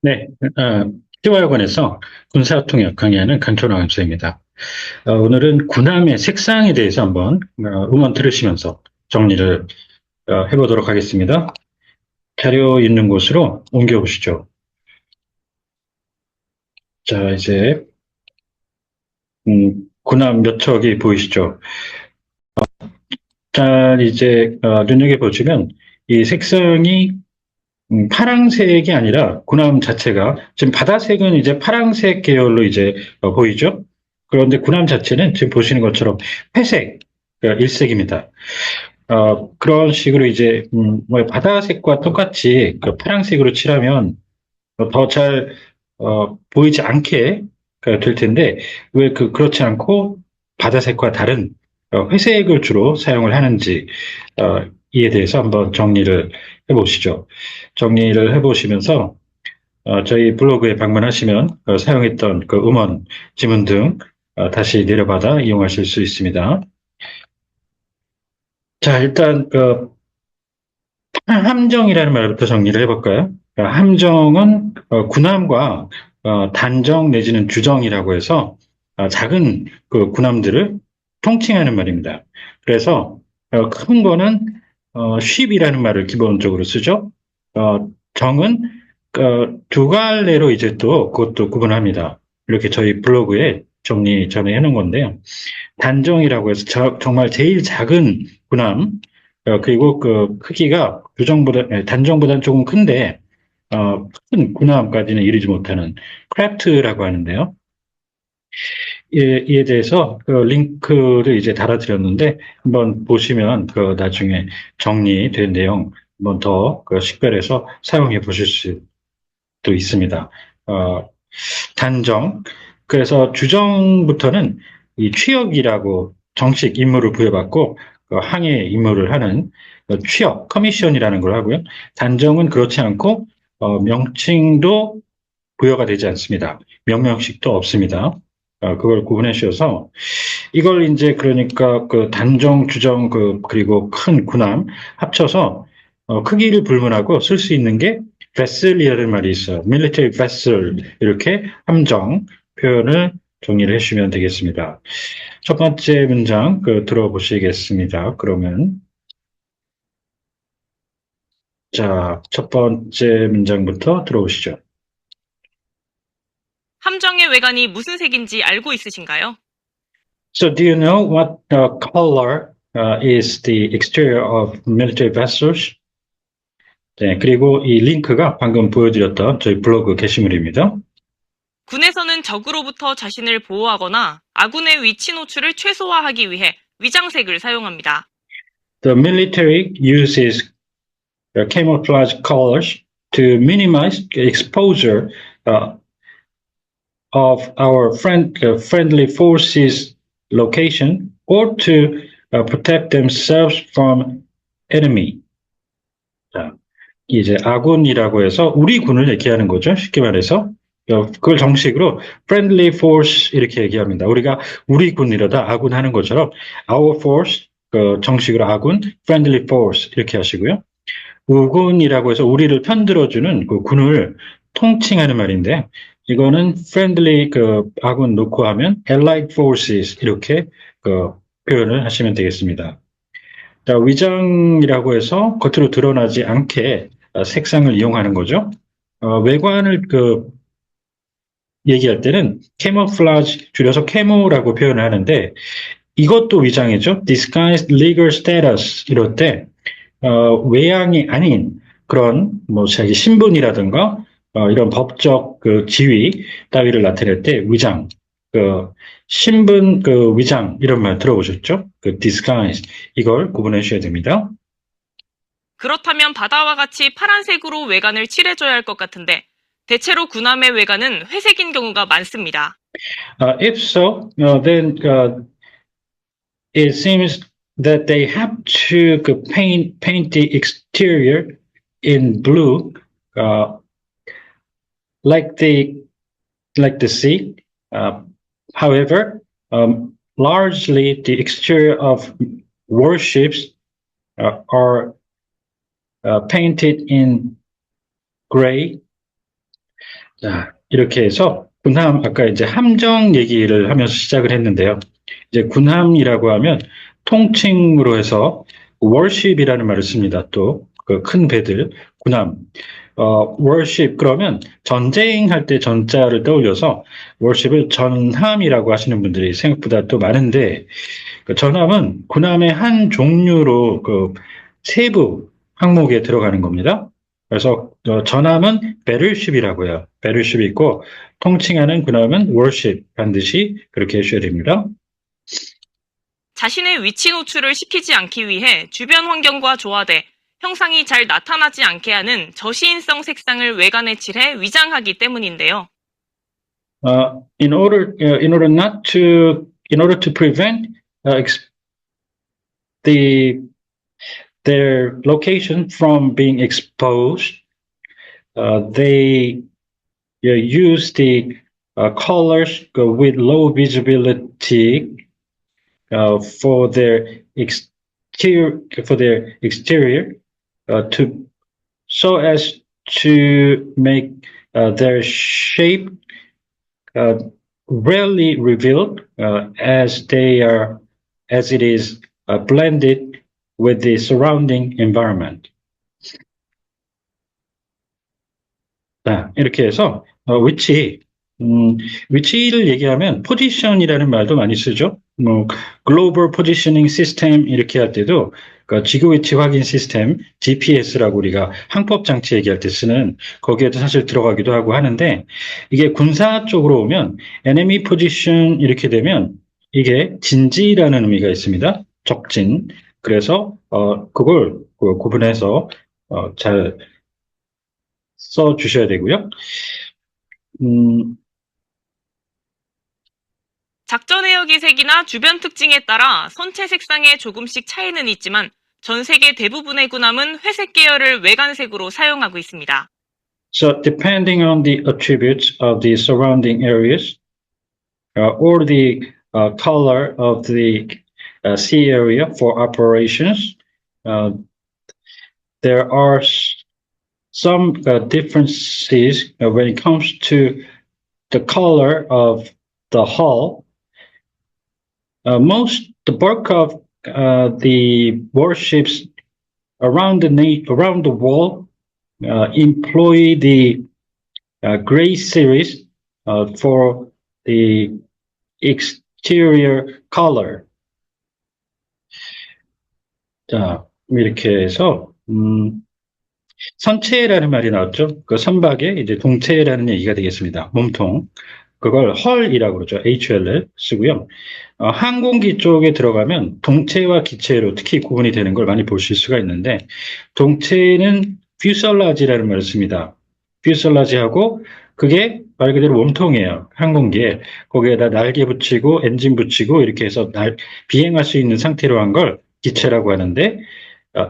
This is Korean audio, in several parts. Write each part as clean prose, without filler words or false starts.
네, 티와역원에서 군사통역 강의하는 강철호 강사입니다. 오늘은 군함의 색상에 대해서 한번 음원 들으시면서 정리를 해보도록 하겠습니다. 자료 있는 곳으로 옮겨보시죠. 자, 이제 군함 몇 척이 보이시죠? 자, 이제 눈여겨보시면 이 색상이 파랑색이 아니라 군함 자체가 지금 바다색은 이제 파랑색 계열로 이제 보이죠? 그런데 군함 자체는 지금 보시는 것처럼 회색, 일색입니다. 그런 식으로 이제 뭐 바다색과 똑같이 그 파랑색으로 칠하면 더 잘 보이지 않게 될 텐데 왜 그렇지 않고 바다색과 다른 회색을 주로 사용을 하는지 이에 대해서 한번 정리를 해보시죠. 정리를 해보시면서 저희 블로그에 방문하시면 사용했던 그 음원, 지문 등 다시 내려받아 이용하실 수 있습니다. 자, 일단 함정이라는 말부터 정리를 해볼까요? 함정은 군함과 단정 내지는 주정이라고 해서 작은 그 군함들을 통칭하는 말입니다. 그래서 큰 거는 ship이라는 말을 기본적으로 쓰죠. 정은 두 갈래로 이제 또 그것도 구분합니다. 이렇게 저희 블로그에 정리 전에 해놓은 건데요. 단정이라고 해서 정말 제일 작은 군함, 그리고 그 크기가 단정보다는 조금 큰데, 큰 군함까지는 이르지 못하는 크래프트라고 하는데요. 이에 대해서 그 링크를 이제 달아드렸는데, 한번 보시면 그 나중에 정리된 내용 한번 더 식별해서 사용해 보실 수도 있습니다. 단정. 그래서 주정부터는 이 취역이라고 정식 임무를 부여받고 그 항해 임무를 하는 취역, 커미션이라는 걸 하고요. 단정은 그렇지 않고 명칭도 부여가 되지 않습니다. 명명식도 없습니다. 그걸 구분해 주셔서 이걸 이제 그러니까 그 단정, 주정 그리고 큰 군함 합쳐서 크기를 불문하고 쓸 수 있는 게 vessel이라는 말이 있어요. military vessel 이렇게 함정 표현을 정리를 해주시면 되겠습니다. 첫 번째 문장 들어보시겠습니다. 그러면 자, 첫 번째 문장부터 들어보시죠. 함정의 외관이 무슨 색인지 알고 있으신가요? So do you know what color is the exterior of military vessels? 네, 그리고 이 링크가 방금 보여드렸던 저희 블로그 게시물입니다. 군에서는 적으로부터 자신을 보호하거나 아군의 위치 노출을 최소화하기 위해 위장색을 사용합니다. The military uses camouflage colors to minimize exposure of our friendly forces location or to protect themselves from enemy. 자, 이제 아군이라고 해서 우리 군을 얘기하는 거죠. 쉽게 말해서 그걸 정식으로 friendly force 이렇게 얘기합니다. 우리가 우리 군이라다 아군 하는 것처럼 our force 정식으로 아군 friendly force 이렇게 하시고요. 우군이라고 해서 우리를 편들어주는 그 군을 통칭하는 말인데 이거는 friendly 아군 놓고 하면 allied forces 이렇게 표현을 하시면 되겠습니다. 자, 위장이라고 해서 겉으로 드러나지 않게 색상을 이용하는 거죠. 외관을 얘기할 때는 camouflage 줄여서 camo라고 표현을 하는데 이것도 위장이죠. disguised legal status 이럴 때 외양이 아닌 그런 뭐 자기 신분이라든가 이런 법적 지위 따위를 나타낼 때 위장, 신분 위장 이런 말 들어보셨죠? disguise 이걸 구분해 주셔야 됩니다. 그렇다면 바다와 같이 파란색으로 외관을 칠해줘야 할 것 같은데 대체로 군함의 외관은 회색인 경우가 많습니다. If so, then it seems that they have to paint the exterior in blue, like the sea. However, largely the exterior of warships are painted in gray. 자, 이렇게 해서 군함, 아까 이제 함정 얘기를 하면서 시작을 했는데요. 이제 군함이라고 하면 통칭으로 해서 월십이라는 말을 씁니다. 또 그 큰 배들, 군함. 월십 그러면 전쟁할 때 전자를 떠올려서 월십을 전함이라고 하시는 분들이 생각보다 또 많은데 그 전함은 군함의 한 종류로 그 세부 항목에 들어가는 겁니다. 그래서 전함은 배틀쉽이라고 해요. 배틀쉽이 있고 통칭하는 군함은 월십 반드시 그렇게 해주셔야 됩니다. 자신의 위치 노출을 시키지 않기 위해 주변 환경과 조화돼 형상이 잘 나타나지 않게 하는 저시인성 색상을 외관에 칠해 위장하기 때문인데요. In order to prevent the their location from being exposed, they use the colors with low visibility for their exterior to so as to make their shape rarely revealed as it is blended with the surrounding environment. 자, 이렇게 해서 위치를 얘기하면 포지션이라는 말도 많이 쓰죠. 뭐 글로벌 포지셔닝 시스템 이렇게 할 때도 그러니까 지구 위치 확인 시스템 GPS라고 우리가 항법 장치 얘기할 때 쓰는 거기에도 사실 들어가기도 하고 하는데 이게 군사 쪽으로 오면 enemy position 이렇게 되면 이게 진지라는 의미가 있습니다. 적진. 그래서 그걸 구분해서 잘 써 주셔야 되고요. 작전 해역의 색이나 주변 특징에 따라 선체 색상에 조금씩 차이는 있지만 전 세계 대부분의 군함은 회색 계열을 외관색으로 사용하고 있습니다. So depending on the attributes of the surrounding areas or the color of the sea area for operations, there are some differences when it comes to the color of the hull. The bulk of the warships around the world employ the gray series for the exterior color. 자, 이렇게 해서 선체라는 말이 나왔죠. 그 선박의 이제 동체라는 얘기가 되겠습니다. 몸통. 그걸 헐이라고 그러죠. HL을 쓰고요. 항공기 쪽에 들어가면 동체와 기체로 특히 구분이 되는 걸 많이 보실 수가 있는데 동체는 퓨셀라지라는 말을 씁니다. 퓨셀라지하고 그게 말 그대로 몸통이에요. 항공기에. 거기에다 날개 붙이고 엔진 붙이고 이렇게 해서 비행할 수 있는 상태로 한 걸 기체라고 하는데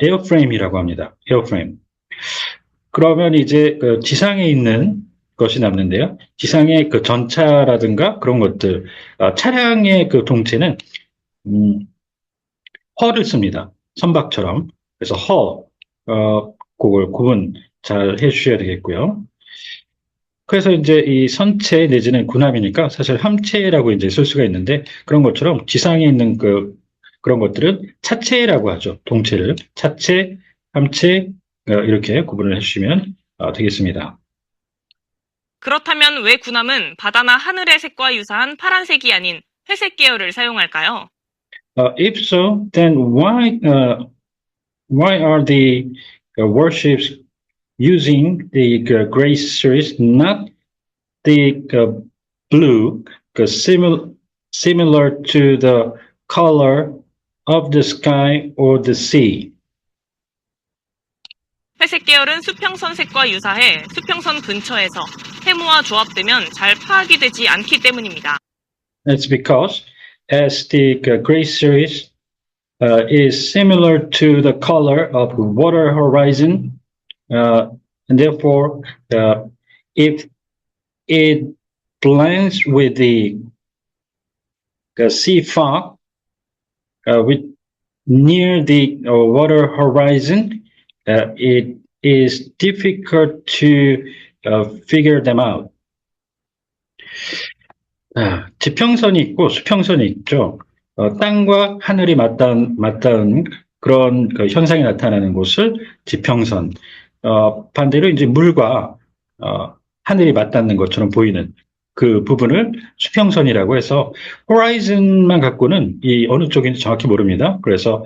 에어프레임이라고 합니다. 에어프레임. 그러면 이제 그 지상에 있는 것이 남는데요. 지상의 그 전차라든가 그런 것들, 차량의 그 동체는 헐을 씁니다. 선박처럼. 그래서 그걸 구분 잘 해주셔야 되겠고요. 그래서 이제 이 선체 내지는 군함이니까 사실 함체라고 이제 쓸 수가 있는데 그런 것처럼 지상에 있는 그런 것들은 차체라고 하죠. 동체를 차체, 함체 이렇게 구분을 해주시면 되겠습니다. 그렇다면 왜 군함은 바다나 하늘의 색과 유사한 파란색이 아닌 회색 계열을 사용할까요? If so, then why are the warships using the gray series, not the blue, similar to the color of the sky or the sea? 회색 계열은 수평선 색과 유사해 수평선 근처에서 세모와 조합되면 잘 파악이 되지 않기 때문입니다. That's because as the gray series is similar to the color of water horizon, and therefore if it blends with the sea fog near the water horizon, it is difficult to figure them out. 지평선이 있고 수평선이 있죠. 땅과 하늘이 맞닿은 그런 그 현상이 나타나는 곳을 지평선. 반대로 이제 물과 하늘이 맞닿는 것처럼 보이는 그 부분을 수평선이라고 해서 호라이즌만 갖고는 이 어느 쪽인지 정확히 모릅니다. 그래서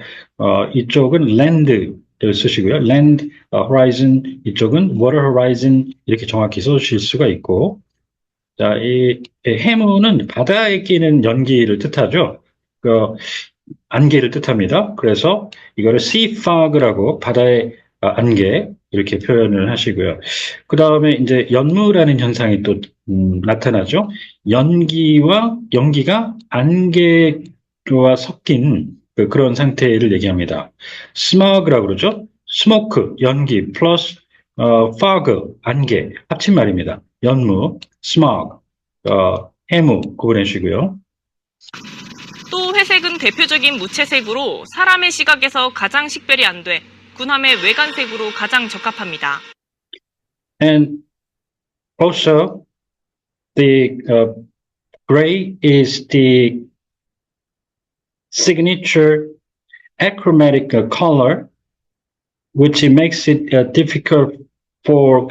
이쪽은 land를 쓰시고요. land horizon, 이쪽은 water horizon 이렇게 정확히 써주실 수가 있고, 자, 이 해무는 바다에 끼는 연기를 뜻하죠. 그 안개를 뜻합니다. 그래서 이거를 sea fog라고 바다의 안개 이렇게 표현을 하시고요. 그 다음에 이제 연무라는 현상이 또 나타나죠. 연기가 안개와 섞인 그런 상태를 얘기합니다. smog라고 그러죠. smoke 연기 플러스 fog 안개 합친 말입니다. 연무, smog, 해무 구분해 주시고요. 또 회색은 대표적인 무채색으로 사람의 시각에서 가장 식별이 안 돼 군함의 외관색으로 가장 적합합니다. And also the gray is the signature achromatic color, which makes it difficult for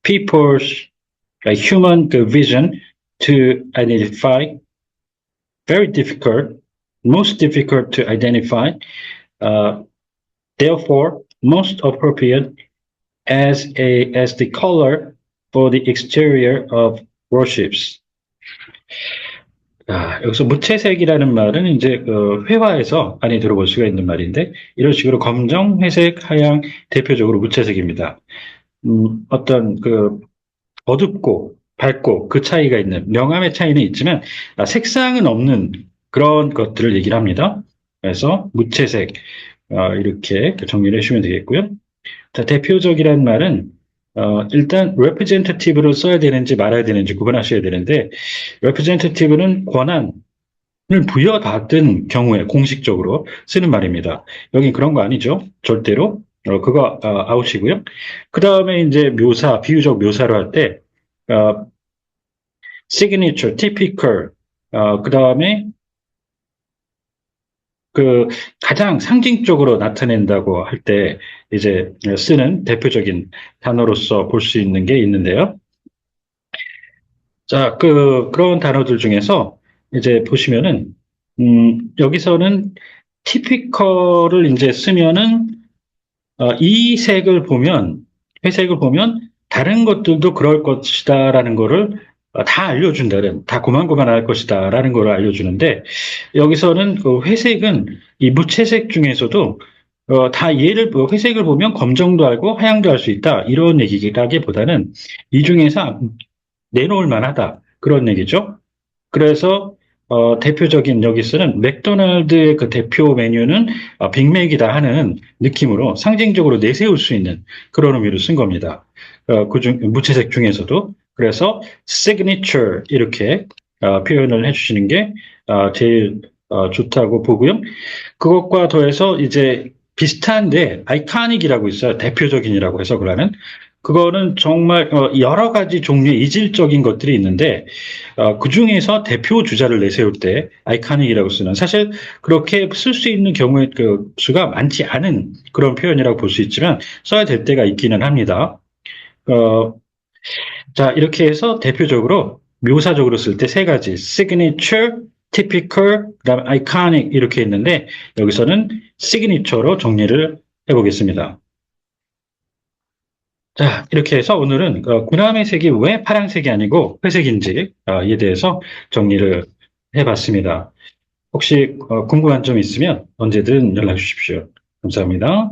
people's human vision to identify. Very difficult, most difficult to identify. Therefore, most appropriate as the color for the exterior of warships. 여기서 무채색이라는 말은 이제 회화에서 많이 들어볼 수가 있는 말인데, 이런 식으로 검정, 회색, 하양 대표적으로 무채색입니다. 어떤 어둡고 밝고 그 차이가 있는 명암의 차이는 있지만 색상은 없는 그런 것들을 얘기를 합니다. 그래서 무채색 이렇게 정리를 해주시면 되겠고요. 자, 대표적이라는 말은 일단 representative로 써야 되는지 말아야 되는지 구분하셔야 되는데, representative는 권한을 부여받은 경우에 공식적으로 쓰는 말입니다. 여기 그런 거 아니죠? 절대로. 그거 아웃이고요. 그 다음에 이제 묘사, 비유적 묘사로 할 때 signature, typical, 그 다음에 가장 상징적으로 나타낸다고 할 때 이제 쓰는 대표적인 단어로서 볼 수 있는 게 있는데요. 자, 그런 단어들 중에서 이제 보시면은, 여기서는 typical을 이제 쓰면은, 이 색을 보면, 회색을 보면 다른 것들도 그럴 것이다라는 거를 다 알려준다는, 다 고만고만할 것이다라는 걸 알려주는데, 여기서는 그 회색은 이 무채색 중에서도 다 회색을 보면 검정도 알고 하양도 알 수 있다 이런 얘기라기보다는 이 중에서 내놓을 만하다 그런 얘기죠. 그래서 대표적인 여기 쓰는 맥도날드의 그 대표 메뉴는 빅맥이다 하는 느낌으로 상징적으로 내세울 수 있는 그런 의미로 쓴 겁니다. 무채색 중에서도. 그래서 signature 이렇게 표현을 해주시는 게 제일 좋다고 보고요. 그것과 더해서 이제 비슷한데 iconic이라고 있어요. 대표적인이라고 해석을 하는. 그거는 정말 여러 가지 종류의 이질적인 것들이 있는데 그 중에서 대표 주자를 내세울 때 iconic이라고 쓰는, 사실 그렇게 쓸 수 있는 경우의 그 수가 많지 않은 그런 표현이라고 볼 수 있지만 써야 될 때가 있기는 합니다. 자, 이렇게 해서 대표적으로 묘사적으로 쓸 때 세 가지 signature, typical, 그다음 iconic 이렇게 있는데 여기서는 signature로 정리를 해보겠습니다. 자, 이렇게 해서 오늘은 군함의 색이 왜 파란색이 아니고 회색인지에 대해서 정리를 해봤습니다. 혹시 궁금한 점 있으면 언제든 연락 주십시오. 감사합니다.